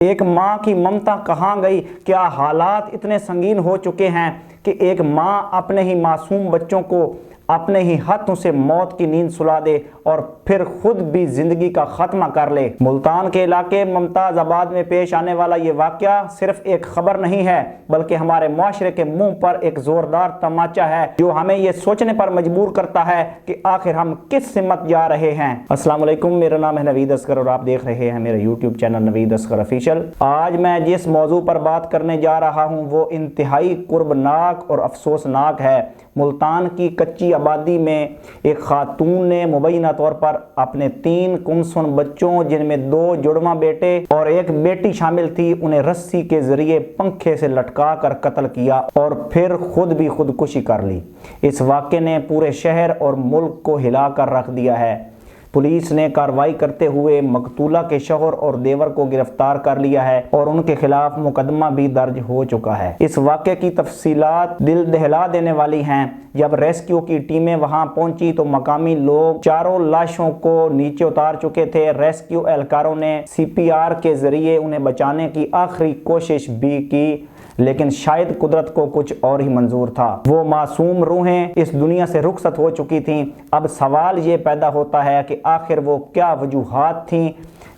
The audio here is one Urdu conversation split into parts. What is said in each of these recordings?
ایک ماں کی ممتا کہاں گئی؟ کیا حالات اتنے سنگین ہو چکے ہیں کہ ایک ماں اپنے ہی معصوم بچوں کو اپنے ہی ہاتھوں سے موت کی نیند سلا دے اور پھر خود بھی زندگی کا خاتمہ کر لے۔ ملتان کے علاقے ممتاز آباد میں پیش آنے والا یہ واقعہ صرف ایک خبر نہیں ہے بلکہ ہمارے معاشرے کے منہ پر ایک زوردار تماچا ہے جو ہمیں یہ سوچنے پر مجبور کرتا ہے کہ آخر ہم کس سمت جا رہے ہیں۔ السلام علیکم، میرا نام ہے نوید اصغر اور آپ دیکھ رہے ہیں میرا یوٹیوب چینل نوید اصغر آفیشیل۔ آج میں جس موضوع پر بات کرنے جا رہا ہوں وہ انتہائی کربناک اور افسوسناک ہے۔ ملتان کی کچی آبادی میں ایک خاتون نے مبینہ طور پر اپنے 3 گمسن بچوں جن میں 2 جڑواں بیٹے اور ایک بیٹی شامل تھی انہیں رسی کے ذریعے پنکھے سے لٹکا کر قتل کیا اور پھر خود بھی خودکشی کر لی۔ اس واقعے نے پورے شہر اور ملک کو ہلا کر رکھ دیا ہے۔ پولیس نے کارروائی کرتے ہوئے مقتولہ کے شوہر اور دیور کو گرفتار کر لیا ہے اور ان کے خلاف مقدمہ بھی درج ہو چکا ہے۔ اس واقعے کی تفصیلات دل دہلا دینے والی ہیں۔ جب ریسکیو کی ٹیمیں وہاں پہنچی تو مقامی لوگ چاروں لاشوں کو نیچے اتار چکے تھے۔ ریسکیو اہلکاروں نے CPR کے ذریعے انہیں بچانے کی آخری کوشش بھی کی لیکن شاید قدرت کو کچھ اور ہی منظور تھا۔ وہ معصوم روحیں اس دنیا سے رخصت ہو چکی تھیں۔ اب سوال یہ پیدا ہوتا ہے کہ آخر وہ کیا وجوہات تھیں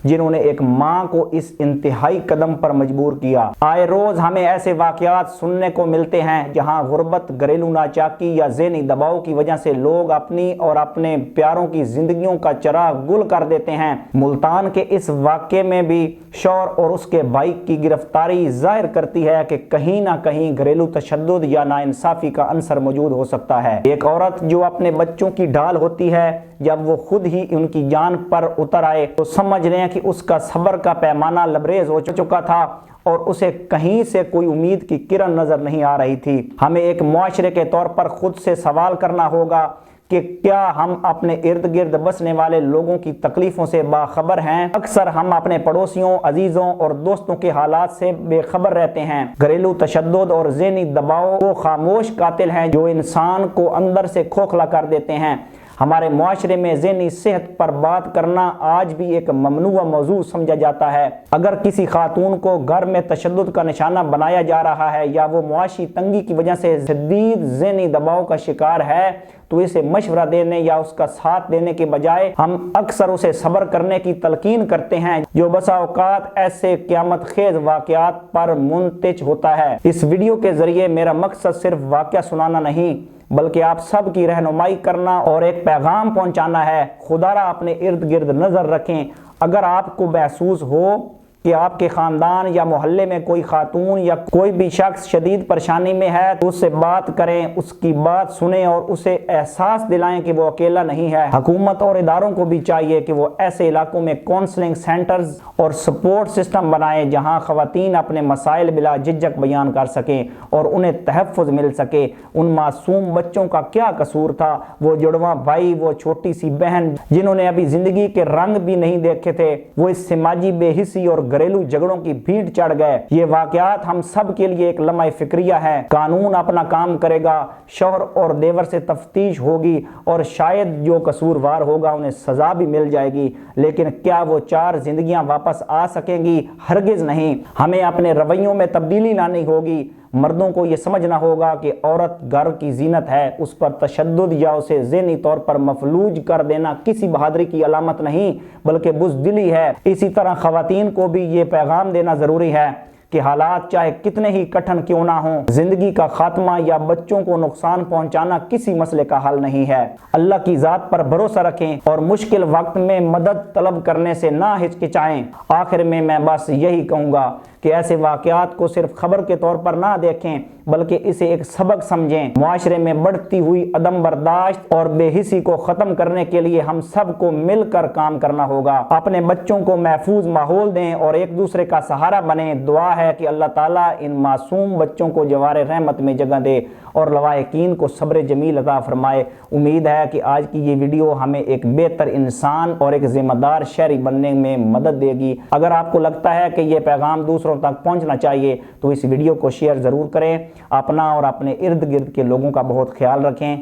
جنہوں نے ایک ماں کو اس انتہائی قدم پر مجبور کیا؟ آئے روز ہمیں ایسے واقعات سننے کو ملتے ہیں جہاں غربت، گھریلو ناچاکی یا ذہنی دباؤ کی وجہ سے لوگ اپنی اور اپنے پیاروں کی زندگیوں کا چراغ گل کر دیتے ہیں۔ ملتان کے اس واقعے میں بھی شوہر اور اس کے بھائی کی گرفتاری ظاہر کرتی ہے کہ کہیں نہ کہیں گھریلو تشدد یا ناانصافی کا عنصر موجود ہو سکتا ہے۔ ایک عورت جو اپنے بچوں کی ڈھال ہوتی ہے جب وہ خود ہی ان کی جان پر اتر آئے تو سمجھ لیں کہ اس کا صبر کا پیمانہ لبریز ہو چکا تھا اور اسے کہیں سے کوئی امید کی کرن نظر نہیں آ رہی تھی۔ ہمیں ایک معاشرے کے طور پر خود سے سوال کرنا ہوگا کہ کیا ہم اپنے ارد گرد بسنے والے لوگوں کی تکلیفوں سے باخبر ہیں؟ اکثر ہم اپنے پڑوسیوں، عزیزوں اور دوستوں کے حالات سے بے خبر رہتے ہیں۔ گھریلو تشدد اور ذہنی دباؤ وہ خاموش قاتل ہیں جو انسان کو اندر سے کھوکھلا کر دیتے ہیں۔ ہمارے معاشرے میں ذہنی صحت پر بات کرنا آج بھی ایک ممنوع موضوع سمجھا جاتا ہے۔ اگر کسی خاتون کو گھر میں تشدد کا نشانہ بنایا جا رہا ہے یا وہ معاشی تنگی کی وجہ سے شدید ذہنی دباؤ کا شکار ہے تو اسے مشورہ دینے یا اس کا ساتھ دینے کے بجائے ہم اکثر اسے صبر کرنے کی تلقین کرتے ہیں جو بسا اوقات ایسے قیامت خیز واقعات پر منتج ہوتا ہے۔ اس ویڈیو کے ذریعے میرا مقصد صرف واقعہ سنانا نہیں بلکہ آپ سب کی رہنمائی کرنا اور ایک پیغام پہنچانا ہے۔ خدا را اپنے ارد گرد نظر رکھیں۔ اگر آپ کو محسوس ہو کہ آپ کے خاندان یا محلے میں کوئی خاتون یا کوئی بھی شخص شدید پریشانی میں ہے تو اس سے بات کریں، اس کی بات سنیں اور اسے احساس دلائیں کہ وہ اکیلا نہیں ہے۔ حکومت اور اداروں کو بھی چاہیے کہ وہ ایسے علاقوں میں کونسلنگ سینٹرز اور سپورٹ سسٹم بنائیں جہاں خواتین اپنے مسائل بلا جھجک بیان کر سکیں اور انہیں تحفظ مل سکے۔ ان معصوم بچوں کا کیا قصور تھا؟ وہ جڑواں بھائی، وہ چھوٹی سی بہن جنہوں نے ابھی زندگی کے رنگ بھی نہیں دیکھے تھے، وہ اس سماجی بے حسی اور گھریلو جھگڑوں کی بھیڑ چڑھ گئے۔ یہ واقعات ہم سب کے لیے ایک لمحہ فکریہ ہے۔ قانون اپنا کام کرے گا، شوہر اور دیور سے تفتیش ہوگی اور شاید جو قصوروار ہوگا انہیں سزا بھی مل جائے گی، لیکن کیا وہ 4 زندگیاں واپس آ سکیں گی؟ ہرگز نہیں۔ ہمیں اپنے رویوں میں تبدیلی لانی ہوگی۔ مردوں کو یہ سمجھنا ہوگا کہ عورت گھر کی زینت ہے، اس پر تشدد یا اسے ذہنی طور پر مفلوج کر دینا کسی بہادری کی علامت نہیں بلکہ بزدلی ہے۔ اسی طرح خواتین کو بھی یہ پیغام دینا ضروری ہے کہ حالات چاہے کتنے ہی کٹھن کیوں نہ ہوں، زندگی کا خاتمہ یا بچوں کو نقصان پہنچانا کسی مسئلے کا حل نہیں ہے۔ اللہ کی ذات پر بھروسہ رکھیں اور مشکل وقت میں مدد طلب کرنے سے نہ ہچکچائیں۔ آخر میں بس یہی کہوں گا کہ ایسے واقعات کو صرف خبر کے طور پر نہ دیکھیں بلکہ اسے ایک سبق سمجھیں۔ معاشرے میں بڑھتی ہوئی عدم برداشت اور بے حسی کو ختم کرنے کے لیے ہم سب کو مل کر کام کرنا ہوگا۔ اپنے بچوں کو محفوظ ماحول دیں اور ایک دوسرے کا سہارا بنیں۔ دعا ہے کہ اللہ تعالیٰ ان معصوم بچوں کو جوار رحمت میں جگہ دے اور لواحقین کو صبر جمیل عطا فرمائے۔ امید ہے کہ آج کی یہ ویڈیو ہمیں ایک بہتر انسان اور ایک ذمہ دار شہری بننے میں مدد دے گی۔ اگر آپ کو لگتا ہے کہ یہ پیغام دوسروں تک پہنچنا چاہیے تو اس ویڈیو کو شیئر ضرور کریں۔ اپنا اور اپنے ارد گرد کے لوگوں کا بہت خیال رکھیں۔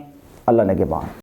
اللہ نگہبان۔